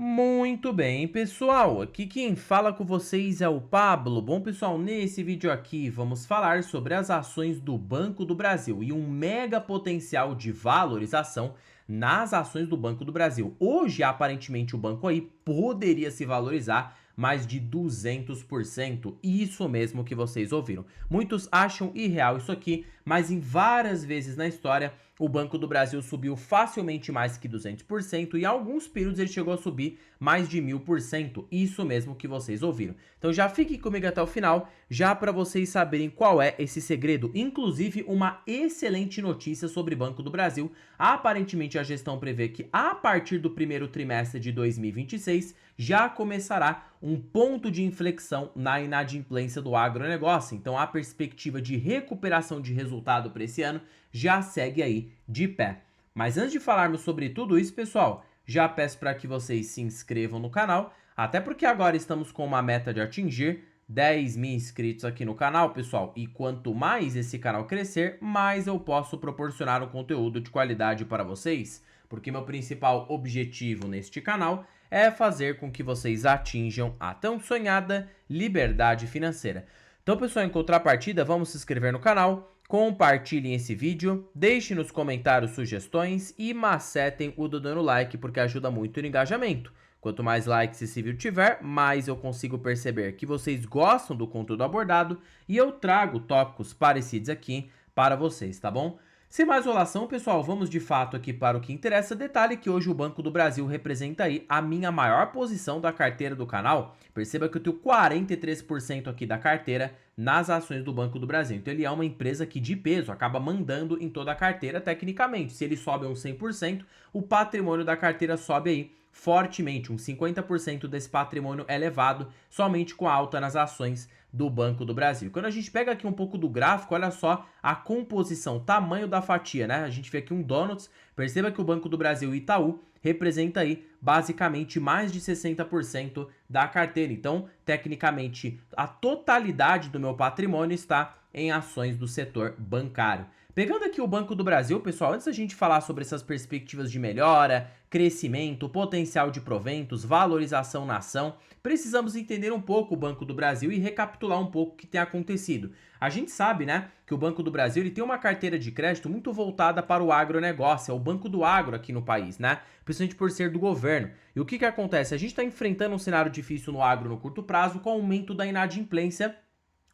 Muito bem, pessoal, aqui quem fala com vocês é o Pablo. Bom, pessoal, nesse vídeo aqui vamos falar sobre as ações do Banco do Brasil e um mega potencial de valorização nas ações do Banco do Brasil. Hoje, aparentemente, o banco aí poderia se valorizar mais de 200%. Isso mesmo que vocês ouviram. Muitos acham irreal isso aqui, mas em várias vezes na história o Banco do Brasil subiu facilmente mais que 200% e em alguns períodos ele chegou a subir mais de 1000%. Isso mesmo que vocês ouviram. Então já fiquem comigo até o final, já para vocês saberem qual é esse segredo. Inclusive uma excelente notícia sobre Banco do Brasil. Aparentemente a gestão prevê que a partir do primeiro trimestre de 2026 já começará um ponto de inflexão na inadimplência do agronegócio. Então a perspectiva de recuperação de resultado para esse ano já segue aí de pé. Mas antes de falarmos sobre tudo isso, pessoal, já peço para que vocês se inscrevam no canal, até porque agora estamos com uma meta de atingir 10 mil inscritos aqui no canal, pessoal. E quanto mais esse canal crescer, mais eu posso proporcionar um conteúdo de qualidade para vocês. Porque meu principal objetivo neste canal é fazer com que vocês atinjam a tão sonhada liberdade financeira. Então, pessoal, em contrapartida, vamos se inscrever no canal, compartilhem esse vídeo, deixem nos comentários sugestões e macetem o dedo no like, porque ajuda muito no engajamento. Quanto mais likes esse vídeo tiver, mais eu consigo perceber que vocês gostam do conteúdo abordado e eu trago tópicos parecidos aqui para vocês, tá bom? Sem mais enrolação, pessoal, vamos de fato aqui para o que interessa. Detalhe que hoje o Banco do Brasil representa aí a minha maior posição da carteira do canal. Perceba que eu tenho 43% aqui da carteira nas ações do Banco do Brasil. Então ele é uma empresa que de peso acaba mandando em toda a carteira tecnicamente. Se ele sobe uns 100%, o patrimônio da carteira sobe aí fortemente. Uns 50% desse patrimônio é levado somente com a alta nas ações do Banco do Brasil. Quando a gente pega aqui um pouco do gráfico, olha só a composição, tamanho da fatia, né? A gente vê aqui um donuts, perceba que o Banco do Brasil e Itaú representa aí basicamente mais de 60% da carteira. Então, tecnicamente, a totalidade do meu patrimônio está em ações do setor bancário. Pegando aqui o Banco do Brasil, pessoal, antes da gente falar sobre essas perspectivas de melhora, crescimento, potencial de proventos, valorização na ação, precisamos entender um pouco o Banco do Brasil e recapitular um pouco o que tem acontecido. A gente sabe, né, que o Banco do Brasil ele tem uma carteira de crédito muito voltada para o agronegócio, é o banco do agro aqui no país, né, principalmente por ser do governo. E o que acontece? A gente está enfrentando um cenário difícil no agro no curto prazo com o aumento da inadimplência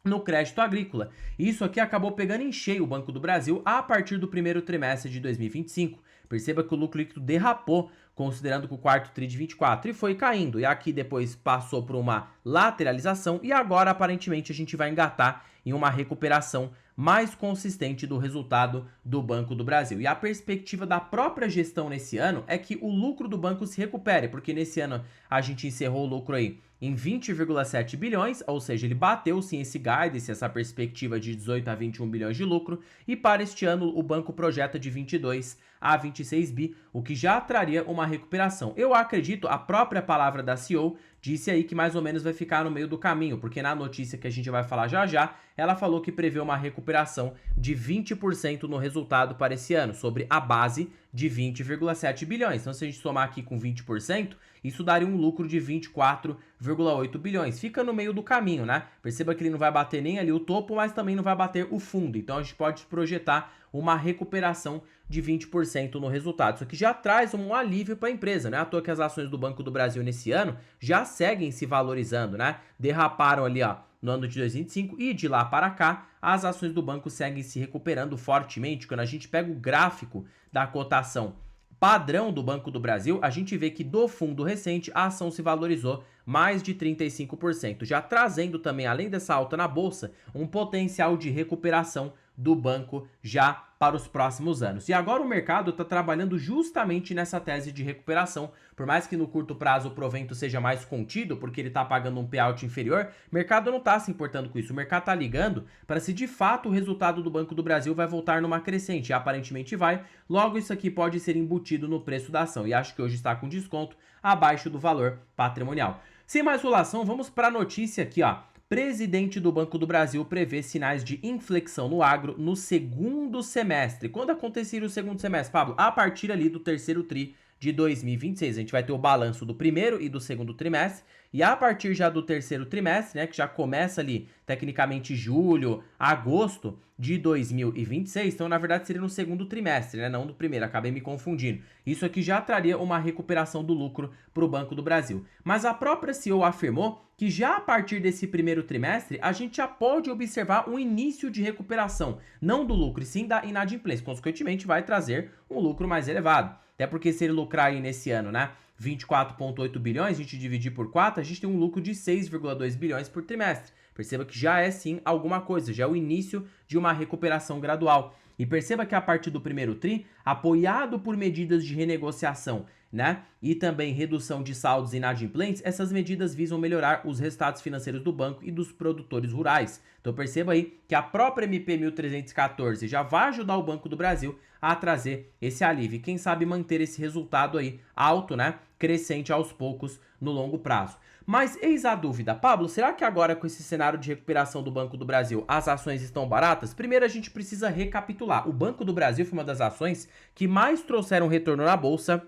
no crédito agrícola. Isso aqui acabou pegando em cheio o Banco do Brasil a partir do primeiro trimestre de 2025. Perceba que o lucro líquido derrapou, considerando que o quarto tri de 24 e foi caindo. E aqui depois passou por uma lateralização e agora aparentemente a gente vai engatar em uma recuperação mais consistente do resultado do Banco do Brasil. E a perspectiva da própria gestão nesse ano é que o lucro do banco se recupere, porque nesse ano a gente encerrou o lucro aí em 20,7 bilhões, ou seja, ele bateu sim esse guidance, essa perspectiva de 18 a 21 bilhões de lucro, e para este ano o banco projeta de 22 a 26 bi, o que já traria uma recuperação. Eu acredito, a própria palavra da CEO disse aí que mais ou menos vai ficar no meio do caminho, porque na notícia que a gente vai falar já já, ela falou que prevê uma recuperação de 20% no resultado para esse ano, sobre a base de 20,7 bilhões. Então se a gente somar aqui com 20%, isso daria um lucro de 24,8 bilhões. Fica no meio do caminho, né? Perceba que ele não vai bater nem ali o topo, mas também não vai bater o fundo. Então a gente pode projetar uma recuperação de 20% no resultado. Isso aqui já traz um alívio para a empresa, né? À toa que as ações do Banco do Brasil nesse ano já seguem se valorizando, né? Derraparam ali, ó, no ano de 2025 e de lá para cá, as ações do banco seguem se recuperando fortemente. Quando a gente pega o gráfico da cotação padrão do Banco do Brasil, a gente vê que do fundo recente a ação se valorizou mais de 35%, já trazendo também, além dessa alta na bolsa, um potencial de recuperação do banco já para os próximos anos. E agora o mercado está trabalhando justamente nessa tese de recuperação. Por mais que no curto prazo o provento seja mais contido, porque ele está pagando um payout inferior, o mercado não está se importando com isso. O mercado está ligando para se de fato o resultado do Banco do Brasil vai voltar numa crescente. E aparentemente vai. Logo isso aqui pode ser embutido no preço da ação. E acho que hoje está com desconto abaixo do valor patrimonial. Sem mais enrolação, vamos para a notícia aqui, ó. Presidente do Banco do Brasil prevê sinais de inflexão no agro no segundo semestre. Quando acontecer o segundo semestre, Pablo? A partir ali do terceiro tri de 2026. A gente vai ter o balanço do primeiro e do segundo trimestre, e a partir já do terceiro trimestre, né, que já começa ali, tecnicamente, julho, agosto de 2026, então, na verdade, seria no segundo trimestre, né, não no primeiro, acabei me confundindo. Isso aqui já traria uma recuperação do lucro para o Banco do Brasil. Mas a própria CEO afirmou que já a partir desse primeiro trimestre, a gente já pode observar um início de recuperação, não do lucro, e sim da inadimplência. Consequentemente, vai trazer um lucro mais elevado. Até porque se ele lucrar aí nesse ano, né, 24,8 bilhões, a gente dividir por 4, a gente tem um lucro de 6,2 bilhões por trimestre. Perceba que já é sim alguma coisa, já é o início de uma recuperação gradual. E perceba que a partir do primeiro TRI, apoiado por medidas de renegociação, né, e também redução de saldos inadimplentes, essas medidas visam melhorar os resultados financeiros do banco e dos produtores rurais. Então perceba aí que a própria MP 1314 já vai ajudar o Banco do Brasil a trazer esse alívio e quem sabe manter esse resultado aí alto, né, crescente aos poucos no longo prazo. Mas eis a dúvida, Pablo, será que agora com esse cenário de recuperação do Banco do Brasil as ações estão baratas? Primeiro a gente precisa recapitular. O Banco do Brasil foi uma das ações que mais trouxeram retorno na bolsa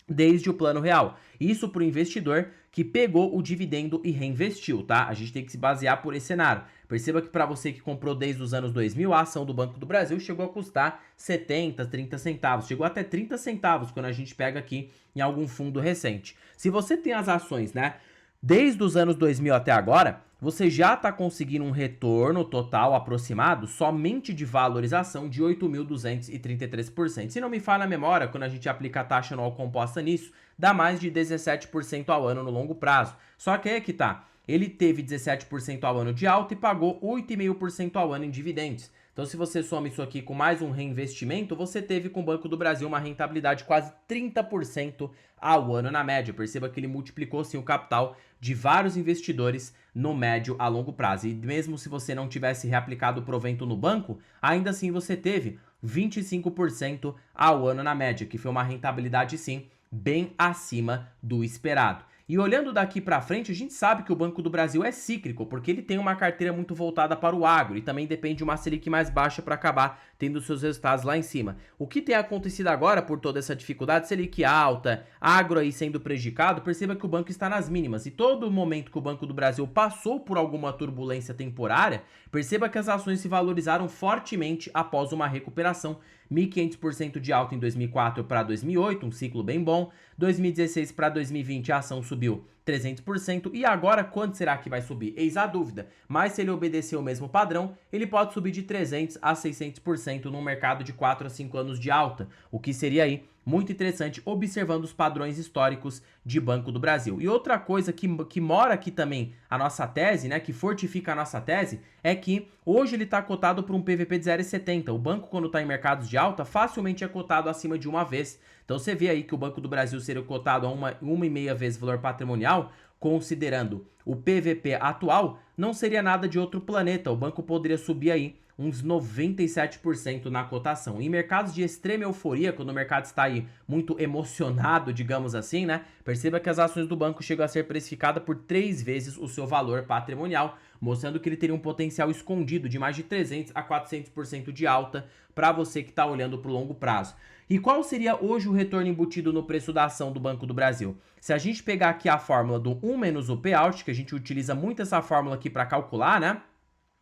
desde o Plano Real. Isso para o investidor que pegou o dividendo e reinvestiu, tá? A gente tem que se basear por esse cenário. Perceba que para você que comprou desde os anos 2000, a ação do Banco do Brasil chegou a custar 70, 30 centavos. Chegou até 30 centavos quando a gente pega aqui em algum fundo recente. Se você tem as ações, né, desde os anos 2000 até agora, você já está conseguindo um retorno total aproximado somente de valorização de 8.233%. Se não me falha a memória, quando a gente aplica a taxa anual composta nisso, dá mais de 17% ao ano no longo prazo. Só que aí é que tá, ele teve 17% ao ano de alta e pagou 8,5% ao ano em dividendos. Então, se você soma isso aqui com mais um reinvestimento, você teve com o Banco do Brasil uma rentabilidade de quase 30% ao ano na média. Perceba que ele multiplicou sim o capital de vários investidores no médio a longo prazo. E mesmo se você não tivesse reaplicado o provento no banco, ainda assim você teve 25% ao ano na média, que foi uma rentabilidade sim bem acima do esperado. E olhando daqui para frente, a gente sabe que o Banco do Brasil é cíclico, porque ele tem uma carteira muito voltada para o agro e também depende de uma Selic mais baixa para acabar tendo seus resultados lá em cima. O que tem acontecido agora por toda essa dificuldade, Selic alta, agro aí sendo prejudicado, perceba que o banco está nas mínimas. E todo momento que o Banco do Brasil passou por alguma turbulência temporária, perceba que as ações se valorizaram fortemente após uma recuperação. 1.500% de alta em 2004 para 2008, um ciclo bem bom. 2016 para 2020 a ação subiu 300%. E agora quanto será que vai subir? Eis a dúvida. Mas se ele obedecer o mesmo padrão, ele pode subir de 300% a 600% num mercado de 4 a 5 anos de alta. O que seria aí muito interessante, observando os padrões históricos de Banco do Brasil. E outra coisa que mora aqui também a nossa tese, né, que fortifica a nossa tese, é que hoje ele está cotado por um PVP de 0,70. O banco, quando está em mercados de alta, facilmente é cotado acima de uma vez. Então você vê aí que o Banco do Brasil seria cotado a uma e meia vezes valor patrimonial, considerando o PVP atual, não seria nada de outro planeta. O banco poderia subir aí uns 97% na cotação. Em mercados de extrema euforia, quando o mercado está aí muito emocionado, digamos assim, né? Perceba que as ações do banco chegam a ser precificadas por 3 vezes o seu valor patrimonial, mostrando que ele teria um potencial escondido de mais de 300 a 400% de alta para você que está olhando para o longo prazo. E qual seria hoje o retorno embutido no preço da ação do Banco do Brasil? Se a gente pegar aqui a fórmula do 1 menos o payout, que a gente utiliza muito essa fórmula aqui para calcular, né?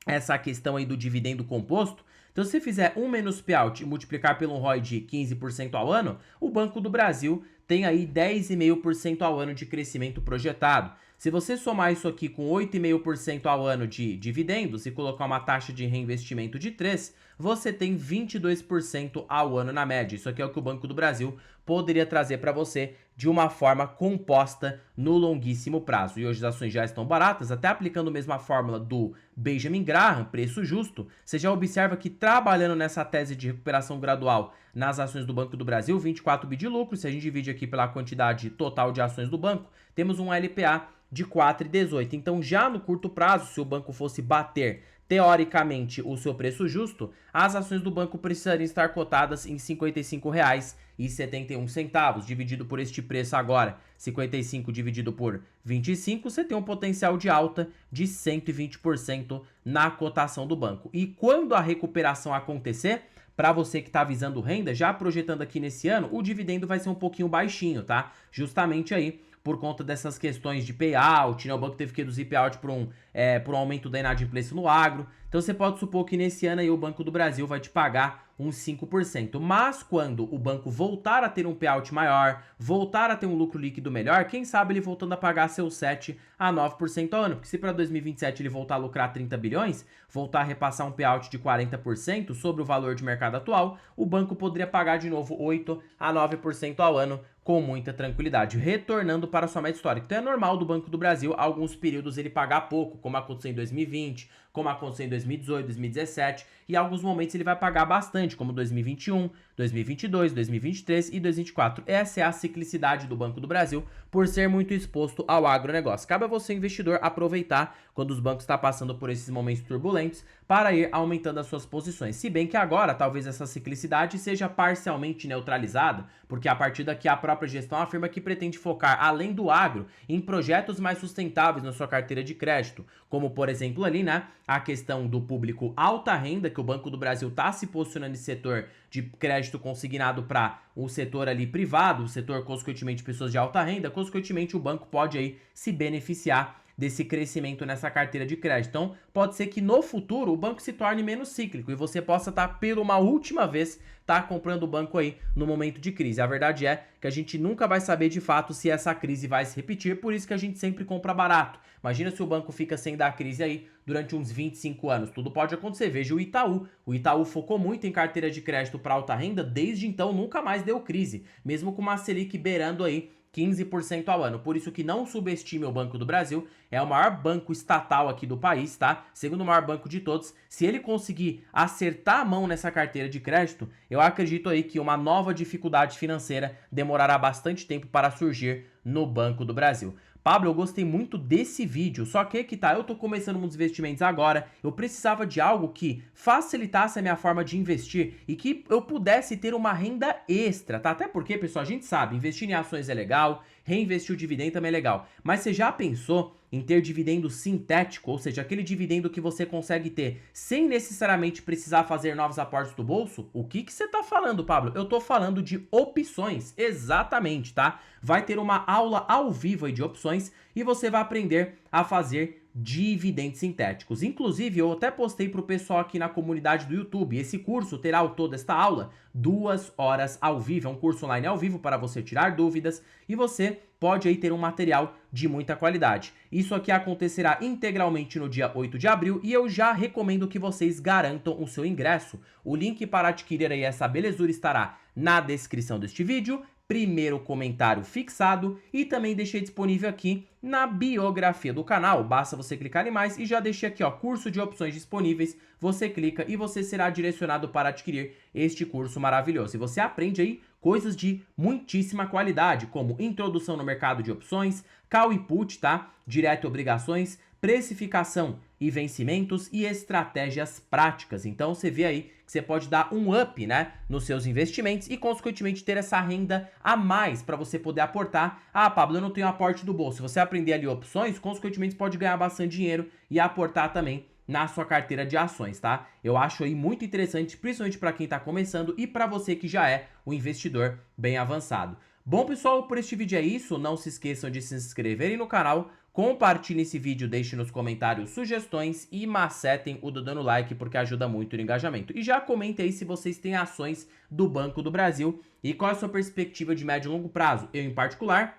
Essa questão aí do dividendo composto. Então, se você fizer 1 menos payout e multiplicar pelo ROI de 15% ao ano, o Banco do Brasil tem aí 10,5% ao ano de crescimento projetado. Se você somar isso aqui com 8,5% ao ano de dividendos e colocar uma taxa de reinvestimento de 3%, você tem 22% ao ano na média. Isso aqui é o que o Banco do Brasil poderia trazer para você de uma forma composta no longuíssimo prazo. E hoje as ações já estão baratas, até aplicando a mesma fórmula do Benjamin Graham, preço justo, você já observa que trabalhando nessa tese de recuperação gradual nas ações do Banco do Brasil, 24 bi de lucro, se a gente divide aqui pela quantidade total de ações do banco, temos um LPA de 4,18. Então já no curto prazo, se o banco fosse bater teoricamente o seu preço justo, as ações do banco precisariam estar cotadas em R$ 55,71, dividido por este preço agora, 55 dividido por 25, você tem um potencial de alta de 120% na cotação do banco. E quando a recuperação acontecer, para você que está visando renda, já projetando aqui nesse ano, o dividendo vai ser um pouquinho baixinho, tá? Justamente aí por conta dessas questões de payout, né? O banco teve que reduzir payout por um aumento da inadimplência no agro. Então você pode supor que nesse ano aí o Banco do Brasil vai te pagar uns 5%. Mas quando o banco voltar a ter um payout maior, voltar a ter um lucro líquido melhor, quem sabe ele voltando a pagar seus 7 a 9% ao ano. Porque se para 2027 ele voltar a lucrar 30 bilhões, voltar a repassar um payout de 40% sobre o valor de mercado atual, o banco poderia pagar de novo 8 a 9% ao ano com muita tranquilidade, retornando para sua média histórica. Então é normal do Banco do Brasil, alguns períodos ele pagar pouco, como aconteceu em 2020, como aconteceu em 2018, 2017, e em alguns momentos ele vai pagar bastante, como 2021, 2022, 2023 e 2024. Essa é a ciclicidade do Banco do Brasil, por ser muito exposto ao agronegócio. Cabe a você, investidor, aproveitar quando os bancos estão passando por esses momentos turbulentos para ir aumentando as suas posições. Se bem que agora, talvez essa ciclicidade seja parcialmente neutralizada, porque a partir daqui a própria gestão afirma que pretende focar, além do agro, em projetos mais sustentáveis na sua carteira de crédito, como, por exemplo, ali, né, a questão do público alta renda, que o Banco do Brasil está se posicionando nesse setor de crédito consignado para o setor ali privado, o setor, consequentemente, pessoas de alta renda, consequentemente, o banco pode aí se beneficiar desse crescimento nessa carteira de crédito. Então, pode ser que no futuro o banco se torne menos cíclico e você possa estar, pela uma última vez, comprando o banco aí no momento de crise. A verdade é que a gente nunca vai saber de fato se essa crise vai se repetir, por isso que a gente sempre compra barato. Imagina se o banco fica sem dar crise aí durante uns 25 anos. Tudo pode acontecer. Veja o Itaú. O Itaú focou muito em carteira de crédito para alta renda, desde então nunca mais deu crise, mesmo com uma Selic beirando aí 15% ao ano. Por isso que não subestime o Banco do Brasil, é o maior banco estatal aqui do país, tá? Segundo maior banco de todos. Se ele conseguir acertar a mão nessa carteira de crédito, eu acredito aí que uma nova dificuldade financeira demorará bastante tempo para surgir no Banco do Brasil. Pablo, eu gostei muito desse vídeo, só que eu tô começando muitos investimentos agora, eu precisava de algo que facilitasse a minha forma de investir e que eu pudesse ter uma renda extra, tá? Até porque, pessoal, a gente sabe, investir em ações é legal, reinvestir o dividendo também é legal, mas você já pensou em ter dividendo sintético, ou seja, aquele dividendo que você consegue ter sem necessariamente precisar fazer novos aportes do bolso? O que você tá falando, Pablo? Eu tô falando de opções, exatamente, tá? Vai ter uma aula ao vivo aí de opções e você vai aprender a fazer dividendos sintéticos. Inclusive, eu até postei para o pessoal aqui na comunidade do YouTube. Esse curso terá ao todo esta aula 2 horas ao vivo. É um curso online ao vivo para você tirar dúvidas e você pode aí ter um material de muita qualidade. Isso aqui acontecerá integralmente no dia 8 de abril e eu já recomendo que vocês garantam o seu ingresso. O link para adquirir aí essa belezura estará na descrição deste vídeo, primeiro comentário fixado e também deixei disponível aqui na biografia do canal. Basta você clicar em mais e já deixei aqui, ó, curso de opções disponíveis. Você clica e você será direcionado para adquirir este curso maravilhoso. E você aprende aí coisas de muitíssima qualidade, como introdução no mercado de opções, call e put, tá? Direto e obrigações, precificação e vencimentos e estratégias práticas. Então você vê aí que você pode dar um up, né, nos seus investimentos e consequentemente ter essa renda a mais para você poder aportar. Ah, Pablo, eu não tenho aporte do bolso. Se você aprender ali opções, consequentemente pode ganhar bastante dinheiro e aportar também na sua carteira de ações, tá? Eu acho aí muito interessante, principalmente para quem está começando e para você que já é um investidor bem avançado. Bom, pessoal, por este vídeo é isso. Não se esqueçam de se inscreverem no canal, compartilhem esse vídeo, deixem nos comentários sugestões e macetem o dando like porque ajuda muito no engajamento. E já comentem aí se vocês têm ações do Banco do Brasil e qual é a sua perspectiva de médio e longo prazo. Eu, em particular,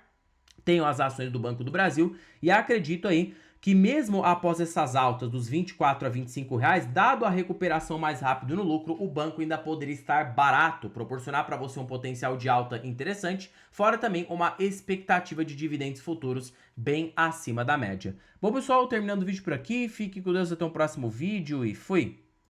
tenho as ações do Banco do Brasil e acredito aí que mesmo após essas altas dos 24 a 25 reais, dado a recuperação mais rápida no lucro, o banco ainda poderia estar barato, proporcionar para você um potencial de alta interessante, fora também uma expectativa de dividendos futuros bem acima da média. Bom, pessoal, terminando o vídeo por aqui, fique com Deus até o próximo vídeo e fui!